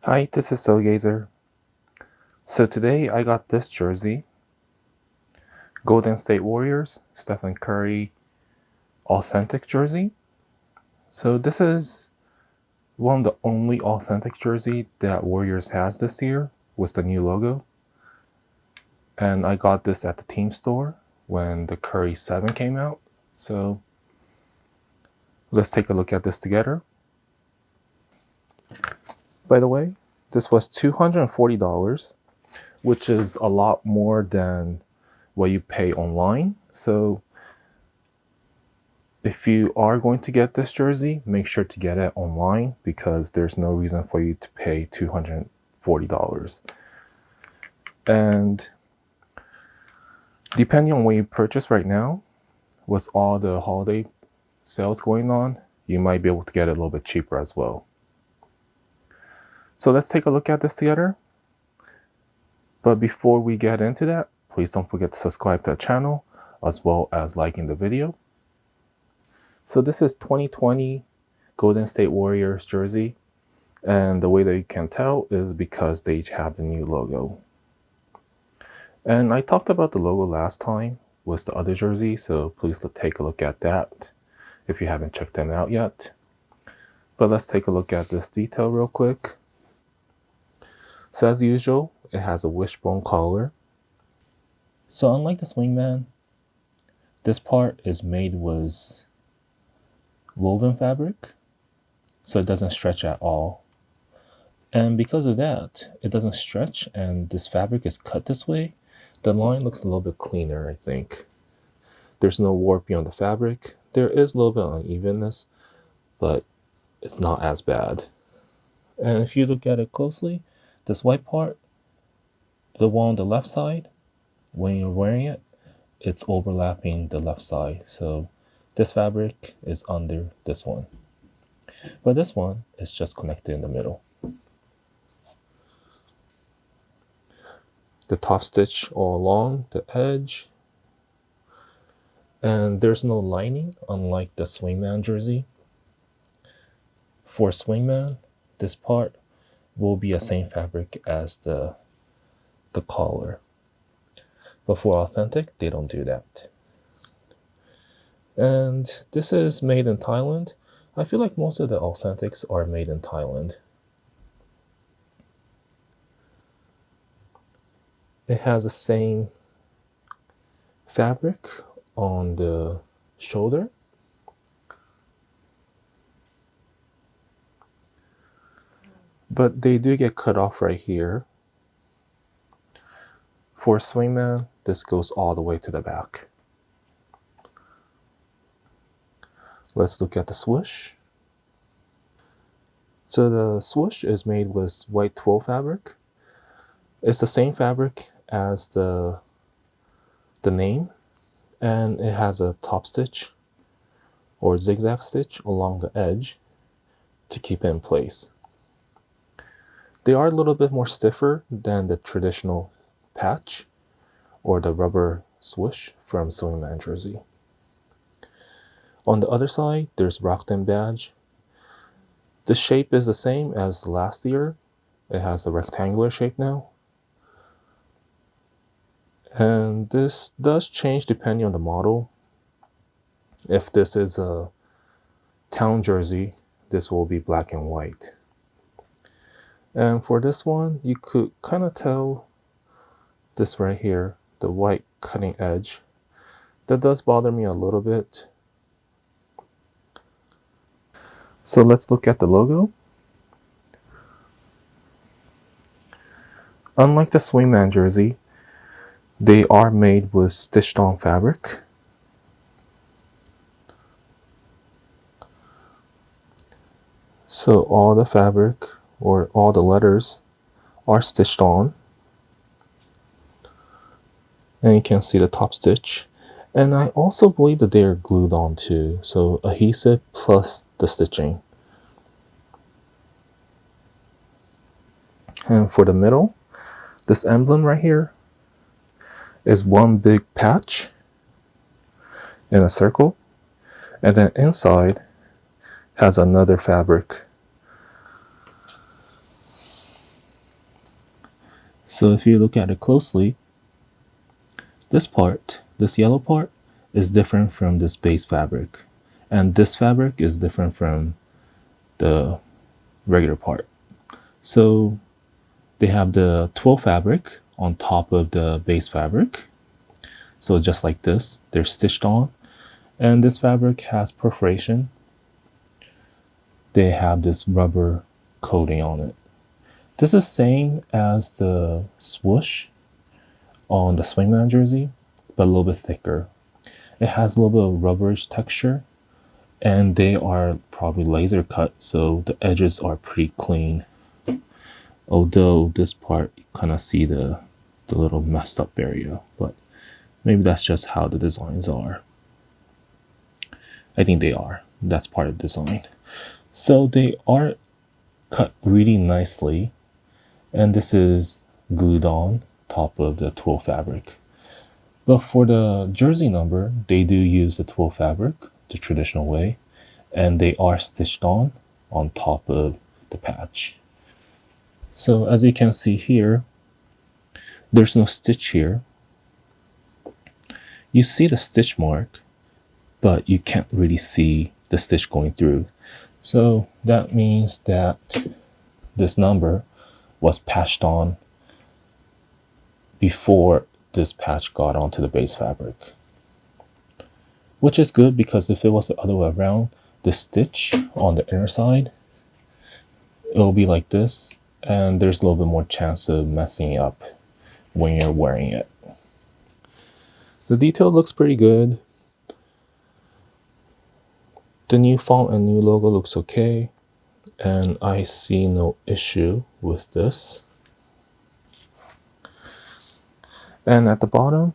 Hi, this is Gazer. So today I got this jersey, Golden State Warriors, Stephen Curry authentic jersey. So this is one of the only authentic jersey that Warriors has this year with the new logo. And I got this at the team store when the Curry 7 came out. So let's take a look at this together. By the way, this was $240, which is a lot more than what you pay online. So if you are going to get this jersey, make sure to get it online because there's no reason for you to pay $240. And depending on what you purchase right now, with all the holiday sales going on, you might be able to get it a little bit cheaper as well. So let's take a look at this together. But before we get into that, please don't forget to subscribe to the channel as well as liking the video. So this is 2020 Golden State Warriors jersey. And the way that you can tell is because they have the new logo. And I talked about the logo last time with the other jersey, so please take a look at that if you haven't checked them out yet. But let's take a look at this detail real quick. So as usual, it has a wishbone collar. So unlike the swingman, this part is made with woven fabric, so it doesn't stretch at all. And because of that, it doesn't stretch and this fabric is cut this way. The line looks a little bit cleaner, I think. There's no warping on the fabric. There is a little bit of unevenness, but it's not as bad. And if you look at it closely, this white part, the one on the left side, when you're wearing it, it's overlapping the left side. So this fabric is under this one. But this one is just connected in the middle. The top stitch all along the edge. And there's no lining, unlike the swingman jersey. For swingman, this part will be the same fabric as the collar. But for authentic, they don't do that. And this is made in Thailand. I feel like most of the authentics are made in Thailand. It has the same fabric on the shoulder. But they do get cut off right here. For swingman, this goes all the way to the back. Let's look at the swoosh. So the swoosh is made with white twill fabric. It's the same fabric as the name, and it has a top stitch or zigzag stitch along the edge to keep it in place. They are a little bit more stiffer than the traditional patch or the rubber swoosh from swingman jersey. On the other side, there's Rockton badge. The shape is the same as last year. It has a rectangular shape now. And this does change depending on the model. If this is a town jersey, this will be black and white. And for this one, you could kind of tell this right here, the white cutting edge. That does bother me a little bit. So let's look at the logo. Unlike the swingman jersey, they are made with stitched on fabric. So all the fabric or all the letters are stitched on. And you can see the top stitch. And I also believe that they are glued on too. So adhesive plus the stitching. And for the middle, this emblem right here is one big patch in a circle, and then inside has another fabric. So if you look at it closely, this part, this yellow part, is different from this base fabric. And this fabric is different from the regular part. So they have the twill fabric on top of the base fabric. So just like this, they're stitched on. And this fabric has perforation. They have this rubber coating on it. This is the same as the swoosh on the Swingman jersey, but a little bit thicker. It has a little bit of rubberish texture, and they are probably laser cut, so the edges are pretty clean. Although this part, you kind of see the little messed up area, but maybe that's just how the designs are. I think they are. That's part of the design. So they are cut really nicely, and this is glued on top of the twill fabric. But for the jersey number, they do use the twill fabric the traditional way, and they are stitched on top of the patch. So as you can see here, there's no stitch here. You see the stitch mark, but you can't really see the stitch going through. So that means that this number was patched on before this patch got onto the base fabric. Which is good, because if it was the other way around, the stitch on the inner side, it'll be like this, and there's a little bit more chance of messing it up when you're wearing it. The detail looks pretty good. The new font and new logo looks okay, and I see no issue with this. And at the bottom,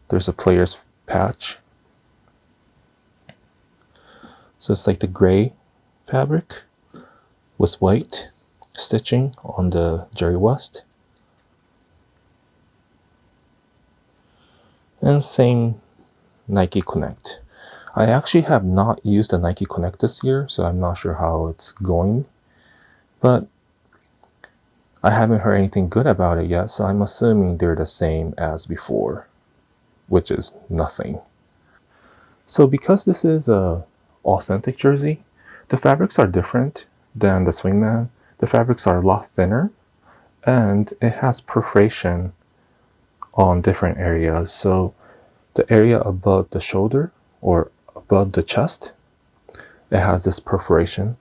there's a player's patch. So it's like the gray fabric with white stitching on the Jerry West. And same Nike Connect. I actually have not used the Nike Connect this year, so I'm not sure how it's going. But I haven't heard anything good about it yet, so I'm assuming they're the same as before, which is nothing. So because this is a authentic jersey, the fabrics are different than the Swingman. The fabrics are a lot thinner, and it has perforation on different areas. So the area above the shoulder or above the chest, it has this perforation.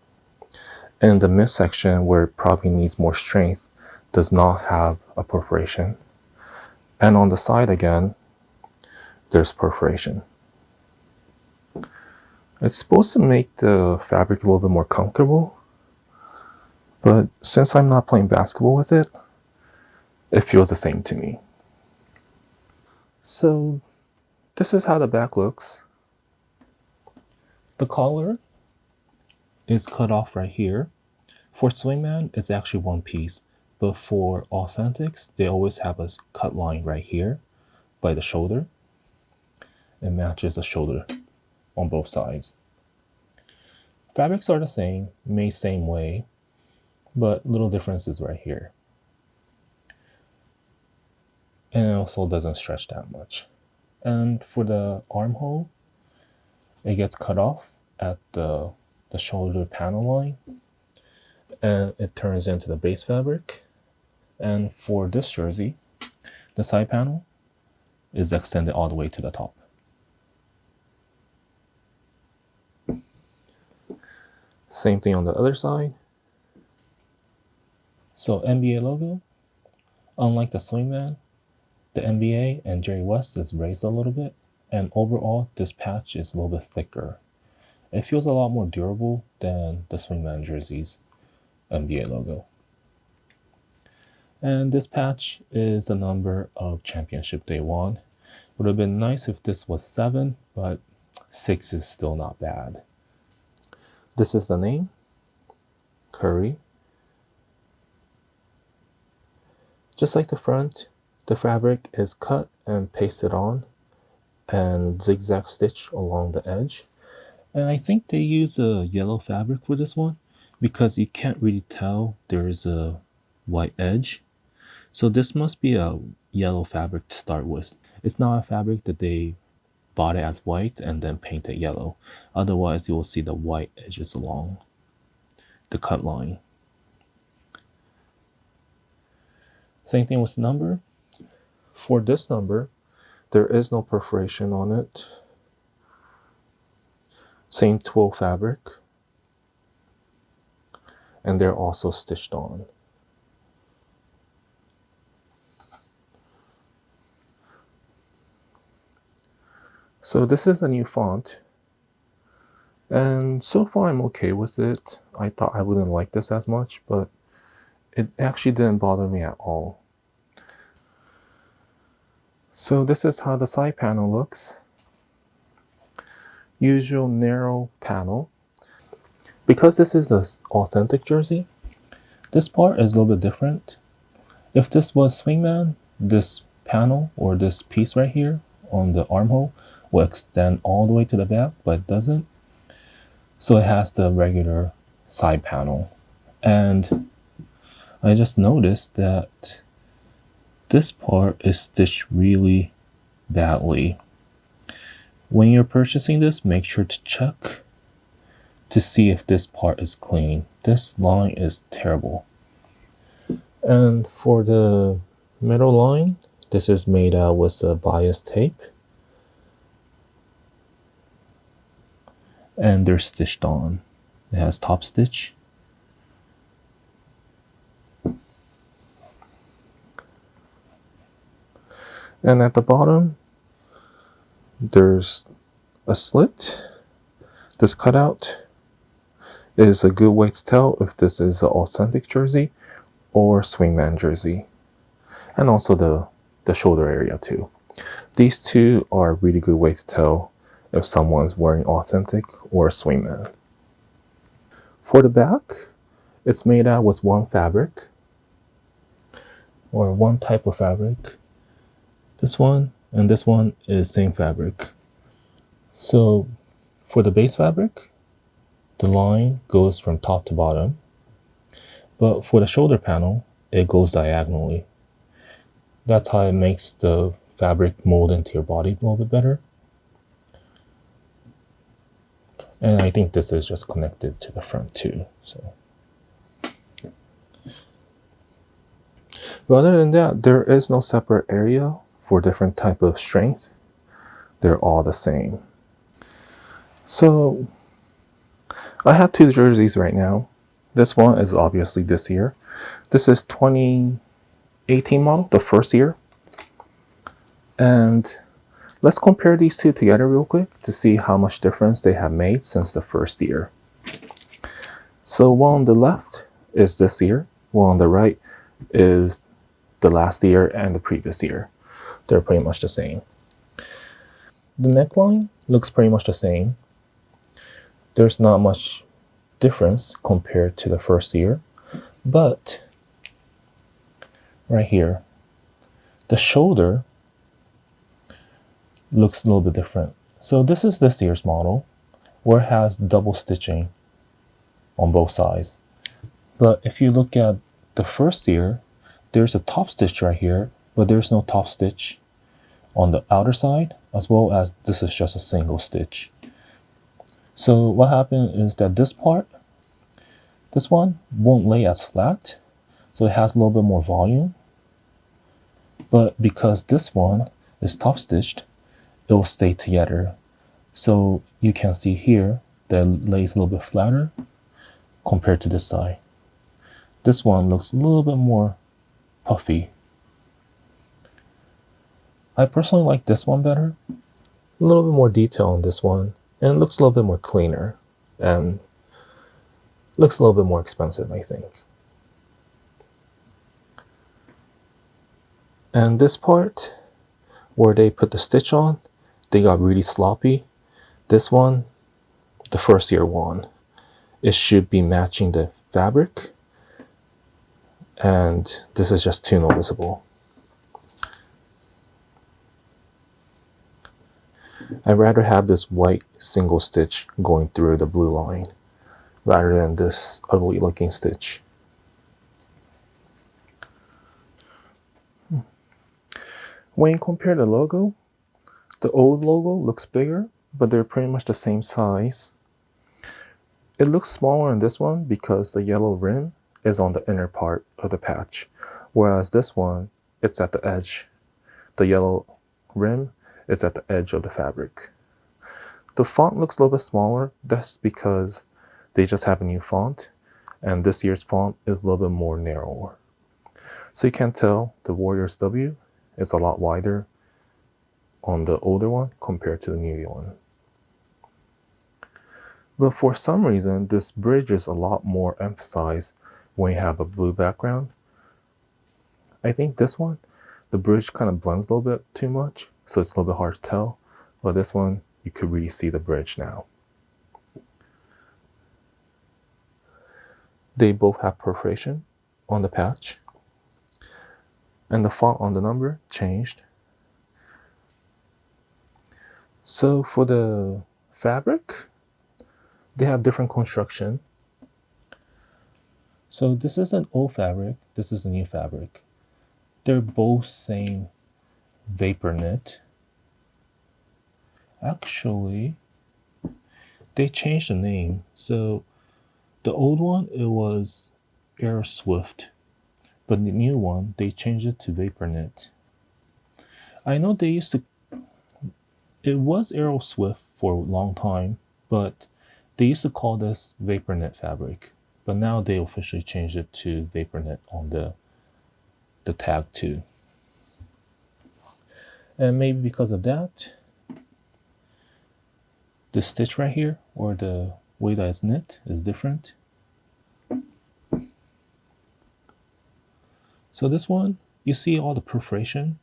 And the midsection, where it probably needs more strength, does not have a perforation. And on the side again, there's perforation. It's supposed to make the fabric a little bit more comfortable, but since I'm not playing basketball with it, it feels the same to me. So this is how the back looks. The collar is cut off right here. For Swingman, it's actually one piece, but for Authentics, they always have a cut line right here by the shoulder. It matches the shoulder on both sides. Fabrics are the same, made same way, but little differences right here. And it also doesn't stretch that much. And for the armhole, it gets cut off at the shoulder panel line, and it turns into the base fabric. And for this jersey, the side panel is extended all the way to the top. Same thing on the other side. So NBA logo, unlike the Swingman, the NBA and Jerry West is raised a little bit, and overall this patch is a little bit thicker. It feels a lot more durable than the Swingman jersey's NBA logo. And this patch is the number of championship they won. Would have been nice if this was 7, but 6 is still not bad. This is the name, Curry. Just like the front, the fabric is cut and pasted on and zigzag stitch along the edge. And I think they use a yellow fabric for this one because you can't really tell there's a white edge. So this must be a yellow fabric to start with. It's not a fabric that they bought it as white and then painted yellow. Otherwise, you will see the white edges along the cut line. Same thing with number. For this number, there is no perforation on it. Same twill fabric. And they're also stitched on. So this is a new font. And so far I'm okay with it. I thought I wouldn't like this as much, but it actually didn't bother me at all. So this is how the side panel looks. Usual narrow panel. Because this is an authentic jersey, this part is a little bit different. If this was Swingman, this panel or this piece right here on the armhole will extend all the way to the back, but it doesn't. So it has the regular side panel. And I just noticed that this part is stitched really badly. When you're purchasing this, make sure to check to see if this part is clean. This line is terrible. And for the middle line, this is made out with a bias tape. And they're stitched on. It has top stitch. And at the bottom, there's a slit. This cutout is a good way to tell if this is an authentic jersey or Swingman jersey. And also the shoulder area too. These two are a really good way to tell if someone's wearing authentic or Swingman. For the back, it's made out with one fabric or one type of fabric. This one and this one is same fabric. So for the base fabric, the line goes from top to bottom. But for the shoulder panel, it goes diagonally. That's how it makes the fabric mold into your body a little bit better. And I think this is just connected to the front too. So, but other than that, there is no separate area for different type of strength. They're all the same. So I have two jerseys right now. This one is obviously this year. This is 2018 model, the first year. And let's compare these two together real quick to see how much difference they have made since the first year. So one on the left is this year, one on the right is the last year and the previous year. They're pretty much the same. The neckline looks pretty much the same. There's not much difference compared to the first year, but right here, the shoulder looks a little bit different. So this is this year's model, where it has double stitching on both sides. But if you look at the first year, there's a top stitch right here, but there's no top stitch on the outer side, as well as this is just a single stitch. So what happened is that this part, this one won't lay as flat, so it has a little bit more volume. But because this one is top stitched, it will stay together. So you can see here that it lays a little bit flatter compared to this side. This one looks a little bit more puffy. I personally like this one better. A little bit more detail on this one, and it looks a little bit more cleaner and looks a little bit more expensive, I think. And this part where they put the stitch on, they got really sloppy. This one, the first year one, it should be matching the fabric, and this is just too noticeable. I'd rather have this white single stitch going through the blue line rather than this ugly looking stitch. When you compare the logo, the old logo looks bigger, but they're pretty much the same size. It looks smaller in this one because the yellow rim is on the inner part of the patch, whereas this one, it's at the edge. The yellow rim is at the edge of the fabric. The font looks a little bit smaller. That's because they just have a new font, and this year's font is a little bit more narrower. So you can tell the Warriors W is a lot wider on the older one compared to the new one. But for some reason, this bridge is a lot more emphasized when you have a blue background. I think this one, the bridge kind of blends a little bit too much, so it's a little bit hard to tell. But this one, you could really see the bridge now. They both have perforation on the patch, and the font on the number changed. So for the fabric, they have different construction. So this is an old fabric, this is a new fabric. They're both saying vapor knit. Actually, they changed the name. So the old one, it was Air Swift, but the new one, they changed it to vapor knit. I know they used to, it was Aero Swift for a long time, but they used to call this vapor knit fabric, but now they officially changed it to vapor knit on the tag too. And maybe because of that, the stitch right here, or the way that it's knit, is different. So this one, you see all the perforation,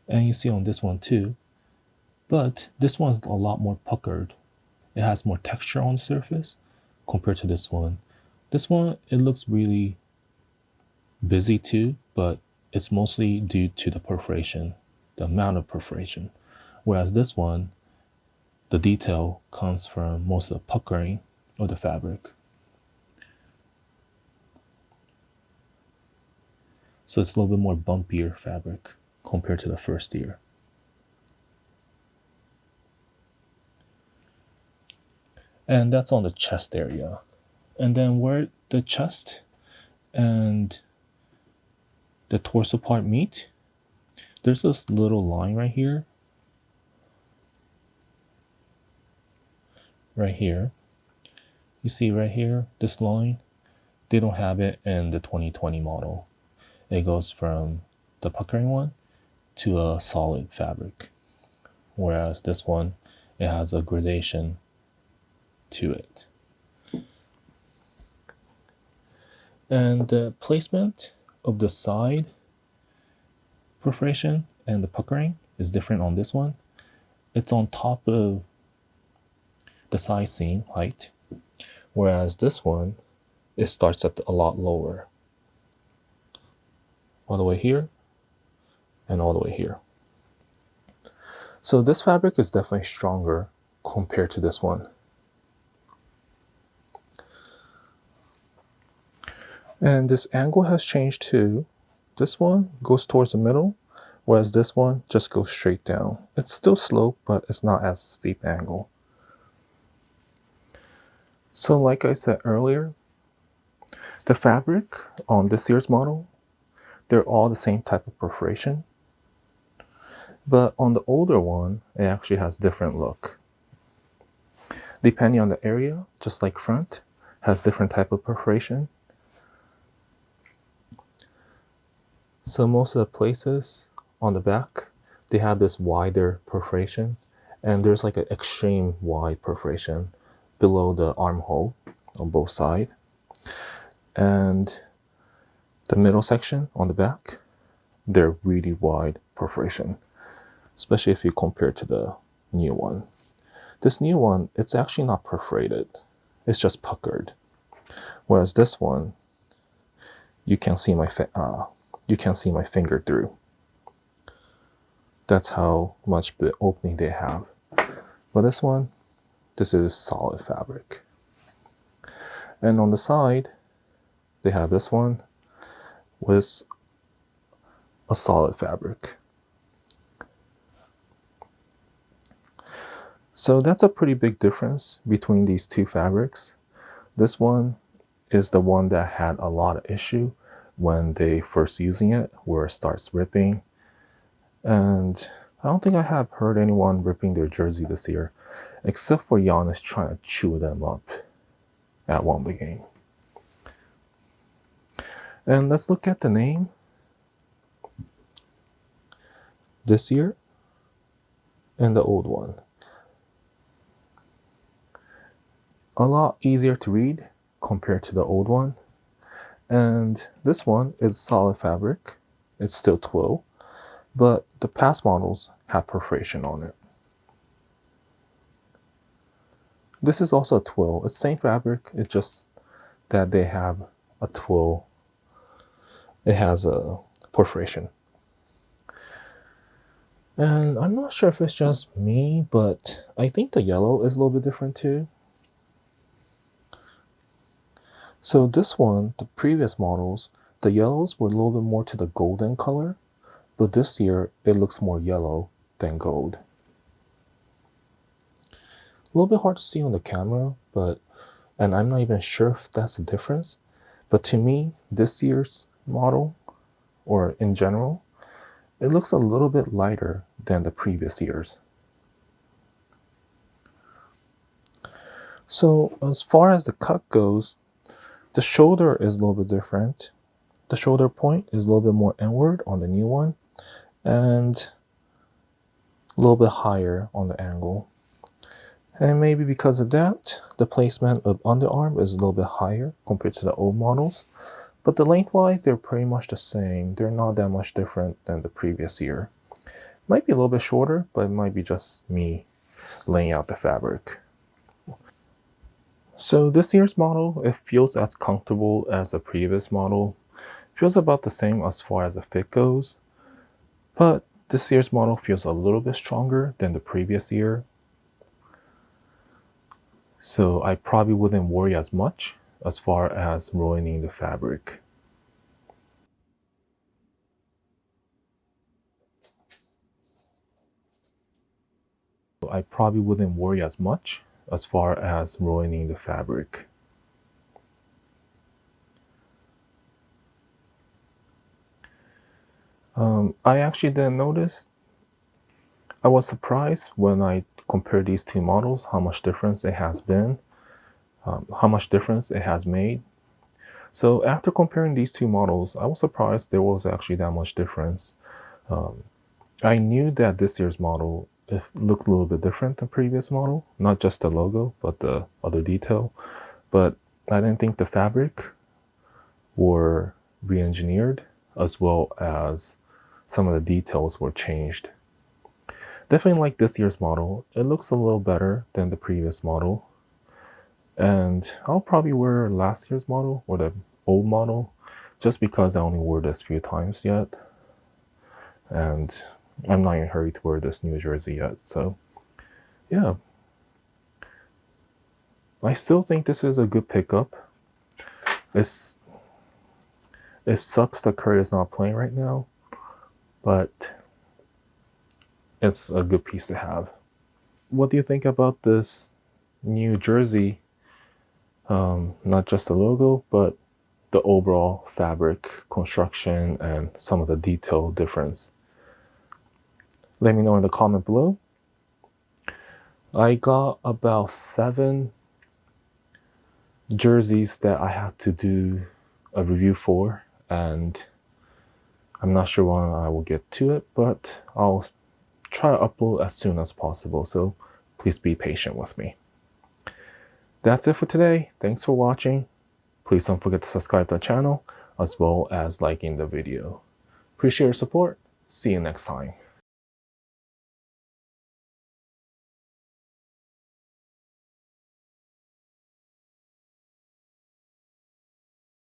and you see on this one too, but this one's a lot more puckered. It has more texture on the surface compared to this one. This one, it looks really busy too, but it's mostly due to the perforation, the amount of perforation. Whereas this one, the detail comes from most of the puckering of the fabric. So it's a little bit more bumpier fabric compared to the first year. And that's on the chest area. And then where the chest and the torso part meet, there's this little line right here. Right here. You see right here, this line, they don't have it in the 2020 model. It goes from the puckering one to a solid fabric. Whereas this one, it has a gradation to it. And the placement of the side perforation and the puckering is different on this one. It's on top of the side seam height, whereas this one, it starts at a lot lower. All the way here and all the way here. So this fabric is definitely stronger compared to this one. And this angle has changed too. This one goes towards the middle, whereas this one just goes straight down. It's still sloped, but it's not as steep angle. So like I said earlier, the fabric on this year's model, they're all the same type of perforation. But on the older one, it actually has different look. Depending on the area, just like front, has different type of perforation. So most of the places on the back, they have this wider perforation, and there's like an extreme wide perforation below the armhole on both sides. And the middle section on the back, they're really wide perforation, especially if you compare to the new one. This new one, it's actually not perforated, it's just puckered. Whereas this one, you can see my finger through. That's how much the opening they have. But this one, this is solid fabric. And on the side, they have this one with a solid fabric. So that's a pretty big difference between these two fabrics. This one is the one that had a lot of issue when they first using it, where it starts ripping. And I don't think I have heard anyone ripping their jersey this year, except for Giannis trying to chew them up at one game. And let's look at the name. This year and the old one. A lot easier to read compared to the old one. And this one is solid fabric. It's still twill, but the past models have perforation on it. This is also a twill. It's the same fabric, it's just that they have a twill. It has a perforation. And I'm not sure if it's just me, but I think the yellow is a little bit different too. So this one, the previous models, the yellows were a little bit more to the golden color, but this year it looks more yellow than gold. A little bit hard to see on the camera, and I'm not even sure if that's the difference, but to me, this year's model, or in general, it looks a little bit lighter than the previous years. So as far as the cut goes, the shoulder is a little bit different. The shoulder point is a little bit more inward on the new one, and a little bit higher on the angle. And maybe because of that, the placement of underarm is a little bit higher compared to the old models. But the lengthwise, they're pretty much the same. They're not that much different than the previous year. Might be a little bit shorter, but it might be just me laying out the fabric. So this year's model, it feels as comfortable as the previous model. It feels about the same as far as the fit goes. But this year's model feels a little bit stronger than the previous year. So I probably wouldn't worry as much as far as ruining the fabric. I probably wouldn't worry as much as far as ruining the fabric. I actually didn't notice. I was surprised when I compared these two models, how much difference it has been, how much difference it has made. So after comparing these two models, I was surprised there was actually that much difference. I knew that this year's model looked a little bit different than previous model, not just the logo, but the other detail. But I didn't think the fabric were re-engineered, as well as some of the details were changed. Definitely like this year's model. It looks a little better than the previous model. And I'll probably wear last year's model or the old model just because I only wore this a few times yet. And I'm not in a hurry to wear this new jersey yet. So yeah, I still think this is a good pickup. It sucks that Curry is not playing right now, but it's a good piece to have. What do you think about this new jersey? Not just the logo, but the overall fabric construction and some of the detail difference. Let me know in the comment below. I got about 7 jerseys that I had to do a review for, and I'm not sure when I will get to it, but I'll try to upload as soon as possible, so please be patient with me. That's it for today. Thanks for watching. Please don't forget to subscribe to the channel, as well as liking the video. Appreciate your support. See you next time.